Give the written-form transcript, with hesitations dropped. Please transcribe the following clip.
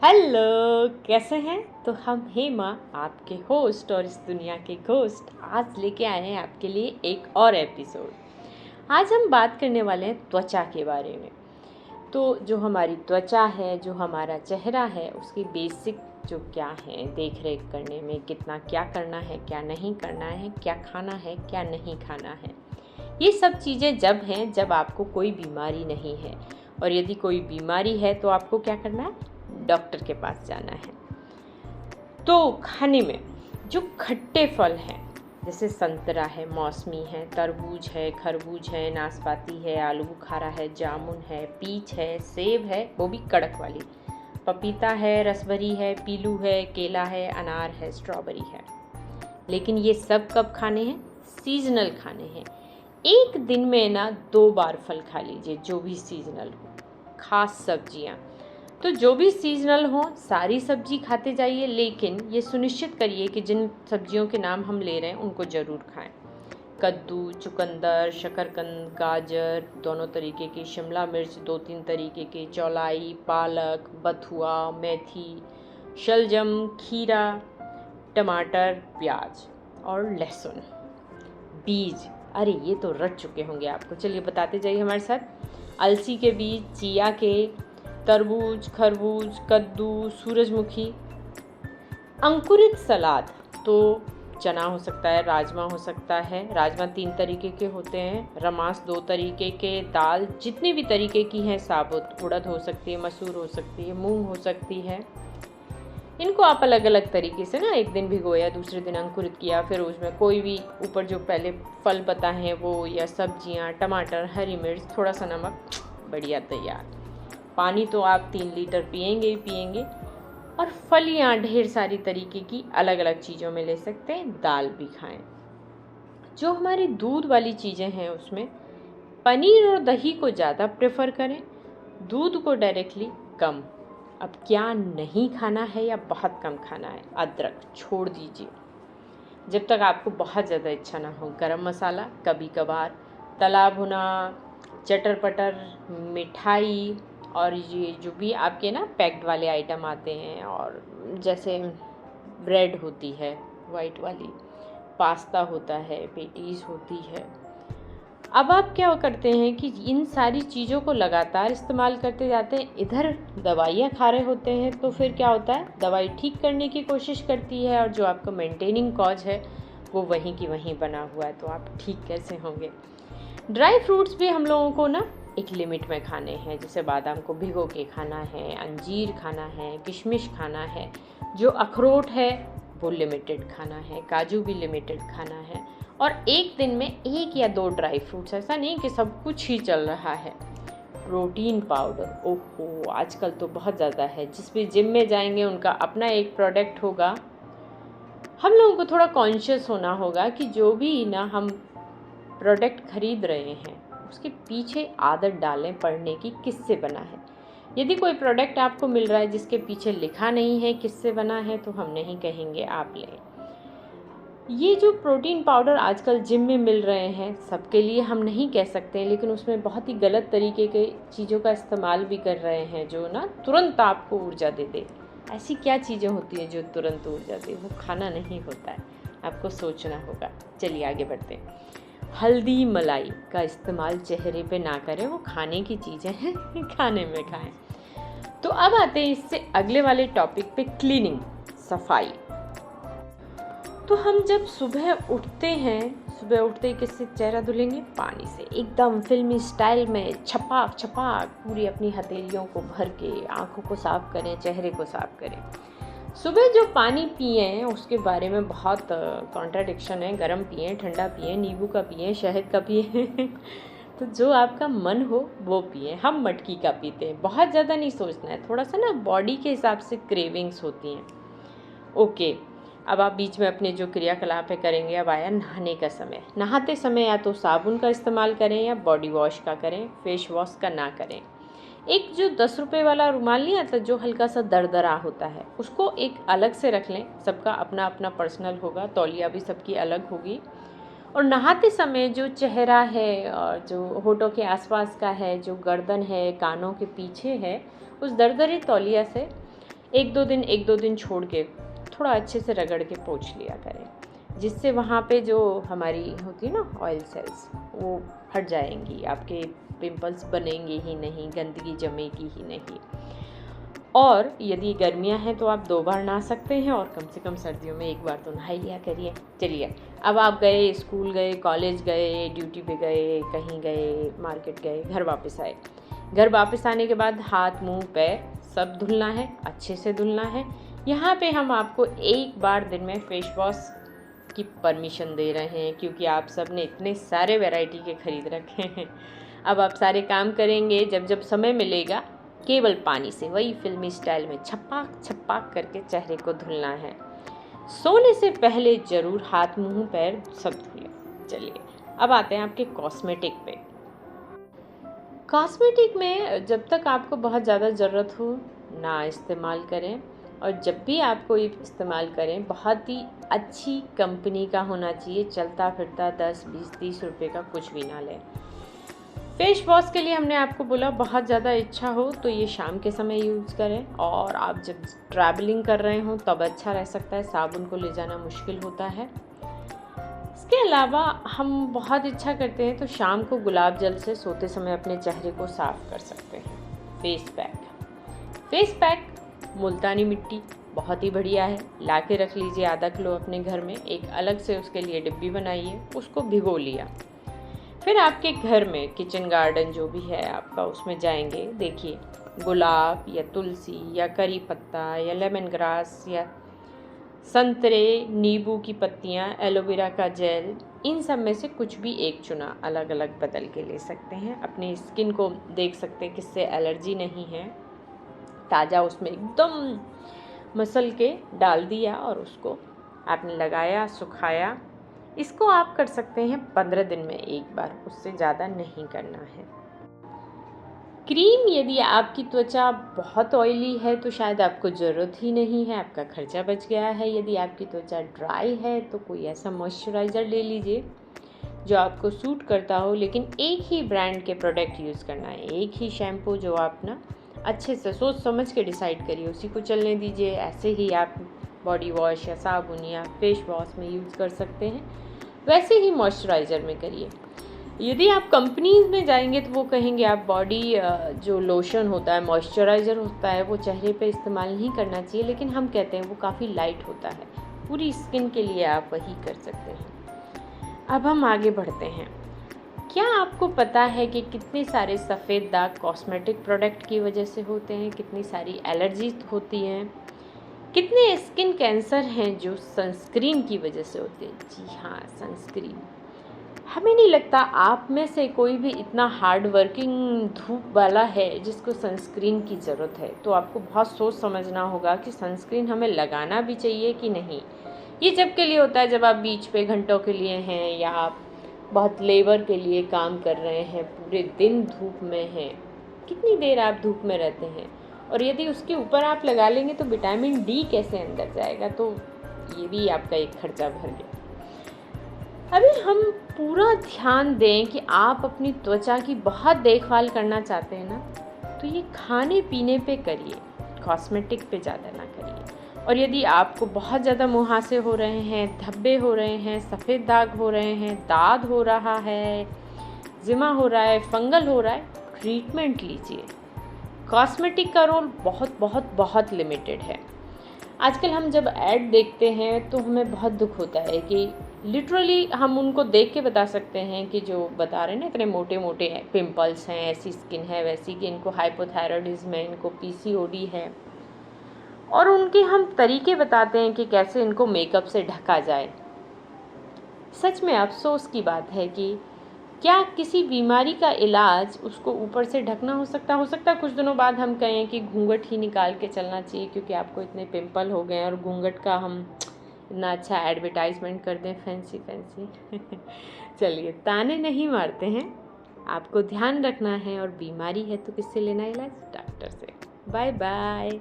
Hello, कैसे हैं? तो हम हेमा, आपके होस्ट और इस दुनिया के घोस्ट, आज लेके आए हैं आपके लिए एक और एपिसोड। आज हम बात करने वाले हैं त्वचा के बारे में। तो जो हमारी त्वचा है, जो हमारा चेहरा है, उसकी बेसिक जो क्या है देख रेख करने में कितना क्या करना है, क्या नहीं करना है, क्या खाना है, क्या नहीं खाना है, ये सब चीज़ें जब हैं जब आपको कोई बीमारी नहीं है। और यदि कोई बीमारी है तो आपको क्या करना है? डॉक्टर के पास जाना है। तो खाने में जो खट्टे फल हैं, जैसे संतरा है, मौसमी है, तरबूज है, खरबूज है, नाशपाती है, आलू बुखारा है, जामुन है, पीच है, सेब है, वो भी कड़क वाली, पपीता है, रसभरी है, पीलू है, केला है, अनार है, स्ट्रॉबेरी है। लेकिन ये सब कब खाने हैं? सीजनल खाने हैं। एक दिन में ना 2 बार फल खा लीजिए, जो भी सीजनल हो। खास सब्जियां, तो जो भी सीजनल हो सारी सब्जी खाते जाइए, लेकिन ये सुनिश्चित करिए कि जिन सब्जियों के नाम हम ले रहे हैं उनको ज़रूर खाएं। कद्दू, चुकंदर, शकरकंद, गाजर दोनों तरीके की, शिमला मिर्च 2-3 तरीके के, चौलाई, पालक, बथुआ, मेथी, शलजम, खीरा, टमाटर, प्याज और लहसुन। बीज, अरे ये तो रट चुके होंगे आपको, चलिए बताते जाइए हमारे साथ। अलसी के बीज, चिया के, तरबूज, खरबूज, कद्दू, सूरजमुखी। अंकुरित सलाद, तो चना हो सकता है, राजमा हो सकता है। राजमा 3 तरीके के होते हैं, रमास 2 तरीके के, दाल जितनी भी तरीके की हैं साबुत, उड़द हो सकती है, मसूर हो सकती है, मूंग हो सकती है। इनको आप अलग अलग तरीके से ना, एक दिन भिगोया, दूसरे दिन अंकुरित किया, फिर उसमें कोई भी ऊपर जो पहले फल पता है वो, या सब्जियां, टमाटर, हरी मिर्च, थोड़ा सा नमक, बढ़िया तैयार। पानी तो आप 3 लीटर पिएंगे ही पिएंगे। और फलियां ढेर सारी तरीके की अलग अलग चीज़ों में ले सकते हैं, दाल भी खाएं। जो हमारी दूध वाली चीज़ें हैं उसमें पनीर और दही को ज़्यादा प्रेफर करें, दूध को डायरेक्टली कम। अब क्या नहीं खाना है या बहुत कम खाना है? अदरक छोड़ दीजिए जब तक आपको बहुत ज़्यादा इच्छा ना हो। गरम मसाला कभी कभार, तला भुना, चटर पटर, मिठाई, और ये जो भी आपके ना पैक्ड वाले आइटम आते हैं, और जैसे ब्रेड होती है वाइट वाली, पास्ता होता है, पेटीज़ होती है। अब आप क्या करते हैं कि इन सारी चीज़ों को लगातार इस्तेमाल करते जाते हैं, इधर दवाइयाँ खा रहे होते हैं, तो फिर क्या होता है, दवाई ठीक करने की कोशिश करती है और जो आपका मेंटेनिंग कॉज है वो वहीं की वहीं बना हुआ है, तो आप ठीक कैसे होंगे? ड्राई फ्रूट्स भी हम लोगों को ना एक लिमिट में खाने हैं, जैसे बादाम को भिगो के खाना है, अंजीर खाना है, किशमिश खाना है, जो अखरोट है वो लिमिटेड खाना है, काजू भी लिमिटेड खाना है। और एक दिन में 1 या 2 ड्राई फ्रूट्स, ऐसा नहीं कि सब कुछ ही चल रहा है। प्रोटीन पाउडर, ओहो आजकल तो बहुत ज़्यादा है, जिस भी जिम में जाएंगे उनका अपना एक प्रोडक्ट होगा। हम लोगों को थोड़ा कॉन्शियस होना होगा कि जो भी ना हम प्रोडक्ट खरीद रहे हैं उसके पीछे आदत डालें पढ़ने की, किससे बना है। यदि कोई प्रोडक्ट आपको मिल रहा है जिसके पीछे लिखा नहीं है किससे बना है, तो हम नहीं कहेंगे आप लें। ये जो प्रोटीन पाउडर आजकल जिम में मिल रहे हैं, सबके लिए हम नहीं कह सकते, लेकिन उसमें बहुत ही गलत तरीके के चीज़ों का इस्तेमाल भी कर रहे हैं, जो ना तुरंत आपको ऊर्जा दे दे। ऐसी क्या चीज़ें होती हैं जो तुरंत ऊर्जा दे? वो खाना नहीं होता है, आपको सोचना होगा। चलिए आगे बढ़ते हैं। हल्दी मलाई का इस्तेमाल चेहरे पे ना करें, वो खाने की चीज़ें हैं, खाने में खाएं। तो अब आते हैं इससे अगले वाले टॉपिक पे, क्लीनिंग, सफाई। तो हम जब सुबह उठते हैं, सुबह उठते ही किससे चेहरा धुलेंगे? पानी से, एकदम फिल्मी स्टाइल में छपाक छपाक पूरी अपनी हथेलियों को भर के आँखों को साफ करें, चेहरे को साफ करें। सुबह जो पानी पिए उसके बारे में बहुत कॉन्ट्राडिक्शन है, गर्म पिए, ठंडा पिए, नींबू का पिए, शहद का पिए तो जो आपका मन हो वो पिए। हम मटकी का पीते हैं, बहुत ज़्यादा नहीं सोचना है, थोड़ा सा ना बॉडी के हिसाब से क्रेविंग्स होती हैं। ओके, अब आप बीच में अपने जो क्रियाकलाप है करेंगे। अब आया नहाने का समय। नहाते समय या तो साबुन का इस्तेमाल करें या बॉडी वॉश का करें, फेस वॉश का ना करें। एक जो 10 रुपये वाला रुमाल नहीं आता जो हल्का सा दरदरा होता है, उसको एक अलग से रख लें, सबका अपना अपना पर्सनल होगा, तौलिया भी सबकी अलग होगी। और नहाते समय जो चेहरा है और जो होठों के आसपास का है, जो गर्दन है, कानों के पीछे है, उस दरदरे तौलिया से एक दो दिन छोड़ के थोड़ा अच्छे से रगड़ के पोंछ लिया करें, जिससे वहाँ पे जो हमारी होती है ना ऑयल सेल्स, वो हट जाएंगी, आपके पिंपल्स बनेंगे ही नहीं, गंदगी जमेगी ही नहीं। और यदि गर्मियां हैं तो आप 2 बार नहा सकते हैं, और कम से कम सर्दियों में 1 बार तो नहा ही लिया करिए। चलिए, अब आप गए, स्कूल गए, कॉलेज गए, ड्यूटी पे गए, कहीं गए, मार्केट गए, घर वापस आए। घर वापस आने के बाद हाथ मुंह पैर सब धुलना है, अच्छे से धुलना है। यहाँ पे हम आपको 1 बार दिन में फेस वॉश की परमिशन दे रहे हैं, क्योंकि आप सब ने इतने सारे वैरायटी के खरीद रखे हैं। अब आप सारे काम करेंगे, जब जब समय मिलेगा केवल पानी से वही फिल्मी स्टाइल में छपाक छपाक करके चेहरे को धुलना है। सोने से पहले जरूर हाथ मुंह पैर सब धुलें। चलिए, अब आते हैं आपके कॉस्मेटिक पे। कॉस्मेटिक में जब तक आपको बहुत ज़्यादा ज़रूरत हो ना इस्तेमाल करें, और जब भी आप कोई इस्तेमाल करें बहुत ही अच्छी कंपनी का होना चाहिए, चलता फिरता 10, 20, 30 रुपये का कुछ भी ना लें। फेस वॉश के लिए हमने आपको बोला बहुत ज़्यादा इच्छा हो तो ये शाम के समय यूज़ करें, और आप जब ट्रैवलिंग कर रहे हो तब अच्छा रह सकता है, साबुन को ले जाना मुश्किल होता है। इसके अलावा हम बहुत इच्छा करते हैं तो शाम को गुलाब जल से सोते समय अपने चेहरे को साफ़ कर सकते हैं। फेस पैक मुल्तानी मिट्टी बहुत ही बढ़िया है, ला के रख लीजिए आधा किलो अपने घर में, एक अलग से उसके लिए डिब्बी बनाइए, उसको भिगो लिया। फिर आपके घर में किचन गार्डन जो भी है आपका, उसमें जाएंगे, देखिए गुलाब या तुलसी या करी पत्ता या लेमन ग्रास या संतरे, नींबू की पत्तियाँ, एलोवेरा का जेल, इन सब में से कुछ भी एक चुना अलग अलग बदल के ले सकते हैं। अपनी स्किन को देख सकते हैं किससे एलर्जी नहीं है, ताज़ा उसमें एकदम मसल के डाल दिया और उसको आपने लगाया, सुखाया। इसको आप कर सकते हैं 15 दिन में 1 बार, उससे ज़्यादा नहीं करना है। क्रीम, यदि आपकी त्वचा बहुत ऑयली है तो शायद आपको ज़रूरत ही नहीं है, आपका खर्चा बच गया है। यदि आपकी त्वचा ड्राई है तो कोई ऐसा मॉइस्चराइज़र ले लीजिए जो आपको सूट करता हो, लेकिन एक ही ब्रांड के प्रोडक्ट यूज़ करना है, एक ही शैम्पू जो आप ना अच्छे से सोच समझ के डिसाइड करिए, उसी को चलने दीजिए। ऐसे ही आप बॉडी वॉश या साबुन या फेस वॉश में यूज़ कर सकते हैं, वैसे ही मॉइस्चराइज़र में करिए। यदि आप कंपनीज में जाएंगे तो वो कहेंगे आप बॉडी जो लोशन होता है, मॉइस्चराइज़र होता है, वो चेहरे पे इस्तेमाल नहीं करना चाहिए, लेकिन हम कहते हैं वो काफ़ी लाइट होता है, पूरी स्किन के लिए आप वही कर सकते हैं। अब हम आगे बढ़ते हैं। क्या आपको पता है कि कितने सारे सफ़ेद दाग कॉस्मेटिक प्रोडक्ट की वजह से होते हैं, कितनी सारी एलर्जी होती हैं, कितने स्किन कैंसर हैं जो सनस्क्रीन की वजह से होते हैं? जी हाँ, सनस्क्रीन। हमें नहीं लगता आप में से कोई भी इतना हार्ड वर्किंग धूप वाला है जिसको सनस्क्रीन की ज़रूरत है। तो आपको बहुत सोच समझना होगा कि सनस्क्रीन हमें लगाना भी चाहिए कि नहीं। ये जब के लिए होता है जब आप बीच पे घंटों के लिए हैं, या आप बहुत लेबर के लिए काम कर रहे हैं, पूरे दिन धूप में हैं। कितनी देर आप धूप में रहते हैं, और यदि उसके ऊपर आप लगा लेंगे तो विटामिन डी कैसे अंदर जाएगा, तो ये भी आपका एक खर्चा भर गया। अभी हम पूरा ध्यान दें कि आप अपनी त्वचा की बहुत देखभाल करना चाहते हैं ना, तो ये खाने पीने पे करिए, कॉस्मेटिक पे ज़्यादा ना करिए। और यदि आपको बहुत ज़्यादा मुहासे हो रहे हैं, धब्बे हो रहे हैं, सफ़ेद दाग हो रहे हैं, दाद हो रहा है, जिमा हो रहा है, फंगल हो रहा है, ट्रीटमेंट लीजिए। कॉस्मेटिक का रोल बहुत बहुत बहुत लिमिटेड है। आजकल हम जब ऐड देखते हैं तो हमें बहुत दुख होता है कि लिटरली हम उनको देख के बता सकते हैं कि जो बता रहे हैं ना, इतने मोटे मोटे पिंपल्स हैं, ऐसी स्किन है, वैसी कि इनको हाइपोथायरॉयडिज्म है, इनको पीसीओडी है, और उनके हम तरीके बताते हैं कि कैसे इनको मेकअप से ढका जाए। सच में अफसोस की बात है कि क्या किसी बीमारी का इलाज उसको ऊपर से ढकना हो सकता है कुछ दिनों बाद हम कहें कि घूंघट ही निकाल के चलना चाहिए क्योंकि आपको इतने पिंपल हो गए हैं, और घूंघट का हम इतना अच्छा एडवर्टाइजमेंट कर दें, फैंसी चलिए, ताने नहीं मारते हैं, आपको ध्यान रखना है, और बीमारी है तो किससे लेना इलाज? डॉक्टर से। Bye bye.